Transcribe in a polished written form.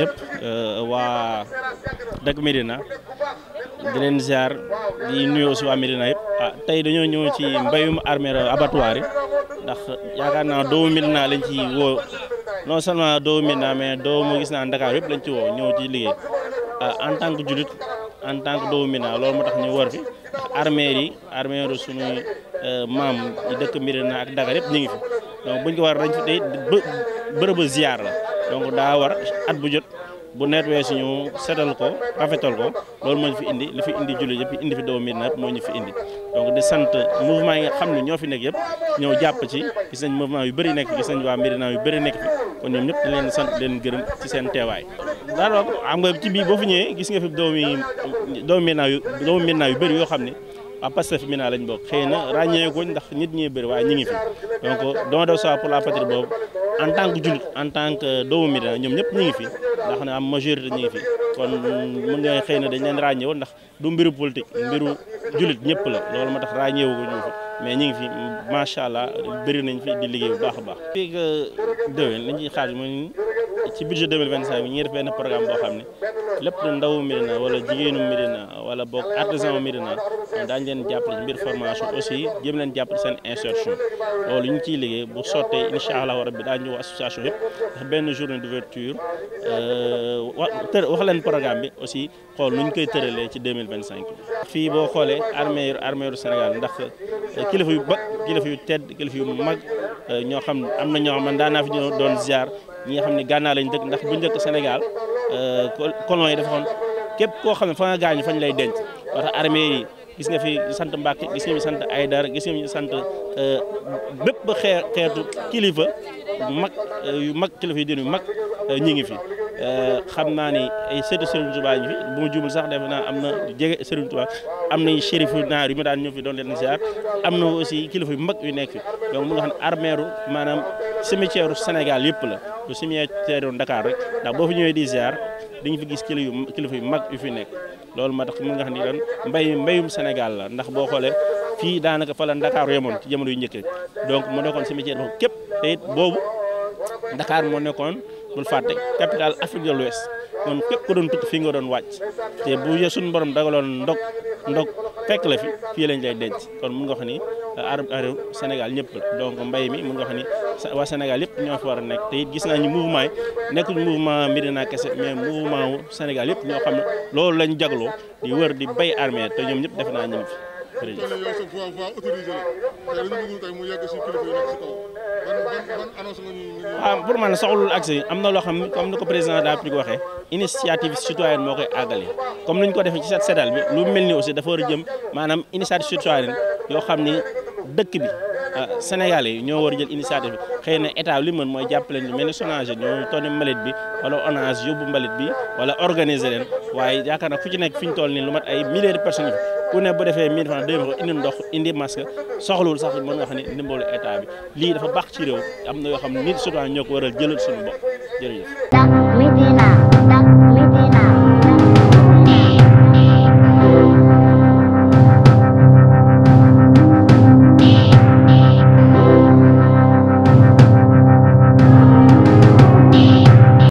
yëpp waa dëkk Médina di leen ziar di nuyu aussi waa Médina yëpp tey dañoo ñëw ci mbayum armère abattoir yi ndax yaakaar naa doomu Médina lañ ci woo non seulement doomu Médina mais doomu gis naa Dakar yëpp lañ ci woo ñëw ci liggéey en tant que julit en tant que doomu Médina loolu moo tax ñu war fi ndax armère yi suñuy maam yi dëkk Médina ak Dakar yëpp ñu ngi fi donc buñ ko war dañ fi tey bërëbu ziar la donc daa war at bu jot bu nawet weesu ñu setal ko rafetal ko loolu moo ñu fi indi li fi indi jullit yëpp indi fi doomu Médina yëpp moo ñu fi indi donc di sant mouvement yi nga xam ne ñoo fi nekk yëpp ñëw jàpp ci gis nañ mouvement yu bëri nekk gis nañ waa Médina yu bëri nekk fi kon ñoom ñëpp di leen sant leen gërëm ci seen teewaay. daal xam nga ci bii boo fi ñëwee gis nga fi doomu Médina yu bëri yoo xam ne waa Pastef Médina lañ bokk xëy na ràññeekuñ ndax nit ñi bëri waaye ñu ngi fi donc don de soi pour la patrie boobu en tant que jullit en tant que doomu Médina ñoom ñëpp ñu ngi fi ndax ne am majorité ñu ngi fi kon mën nga xëy na dañ leen ràññeewoon ndax du mbiru politique mbiru jullit ñëpp la loolu moo tax ràññeewu ko ñu fi mais ñu ngi fi macha allah bëri nañ fi di liggéey bu baax a baax. fii que déwén li ñuy xaar mooy ci budget 2025 bi ñu ngi def benn programme boo xam ne lépp lu ndawu Médina wala jigéenu Médina wala boog artisan Médina daañu leen jàppale ci mbir formation aussi jëm leen jàppale seen insertion loolu ñu ciy liggéey bu sottee incha allah rabbi daañu ñëw association yëpp def benn journée d'ouverture wax leen programme bi aussi xool nu ñu koy tëralee ci 2025 fii boo xoolee armée du Sénégal ndax kilifa yu tedd kilifa yu mag ñoo xam am na ñoo xam man daanaa fi doon ziar ñi nga xam ne Gànnaar lañ dëkk ndax bu njëkk Sénégal colon yi dafa xoon képp koo xam ne fa nga gaañu fañ lay denc moo tax armée yi gis nga fi sant Mbàkke gis nga fi sant Aydara gis nga fi sant bépp xeetu kilifa yu mag kilifa yu diine yu mag ñi ngi fi xam naa ni ay seetu Serigne Touba ñu fi bu ma jumul sax defe naa am na jege Serigne Touba am nañ chérifu naar yu ma daan ñëw fi doon leen ziar am na aussi kilifa yu mag yu nekk fi donc mu nga xam ne armeeru maanaam cimetière Sénégal yëpp la du cimetière Dakar rek ndax boo fi ñëwee di ziar dañu fi gis kilifa yu mag yu fi nekk loolu ma tax mu nga xam ni doon mbayum Sénégal la ndax boo xoolee fii daanaka fa la Dakar yemoon ci jamono yu njëkk donc mu nekkoon cimetière boobu képp te it boobu Dakar moo nekkoon bul fàtte capitale Afrique de l'Ouest kon képp ko doon tukki fii nga doon wàcc te bu suñu borom dagaloon ndog fekk la fii lañ lay denc kon mun nga wax ni réew Sénégal ñëpp la donc mbay mi mun nga wax ni waa Sénégal yëpp ñoo fi war a nekk te it gis naa ñu mouvement yi nekkul mouvement Médina kese mais mouvement wu Sénégal yëpp ñoo xam ne loolu lañ jagloo di wër di bay armée te ñoom ñëpp def naa ñu fi. waaw pour man soxlul accès am na loo xam ne comme ni ko président de la République waxee initiative citoyenne moo koy àggale comme ni ñu ko defee ci setal bi lu mel ni aussi dafa war a jëm maanaam initiative citoyenne yoo xam ni dëkk bi Sénégalais yi ñoo war a jël initiative bi xëy na état li mën mooy jàppale ñu mel ni SONAGED ñoo tonni mbalit bi wala ONAS yóbbu mbalit bi wala organiser leen waaye yaakaar naa fu ci nekk fi ñu toll nii lu mat ay milliers de personnes ku ne bu defee 1000 francs 2000 francs indi ndox indi masque soxlawul sax mën nga xam ne ndimbalu état bi lii dafa baax ci réew am na yoo xam ne nit surtout ñoo ko waral jëlal suñu bopp jërëjëf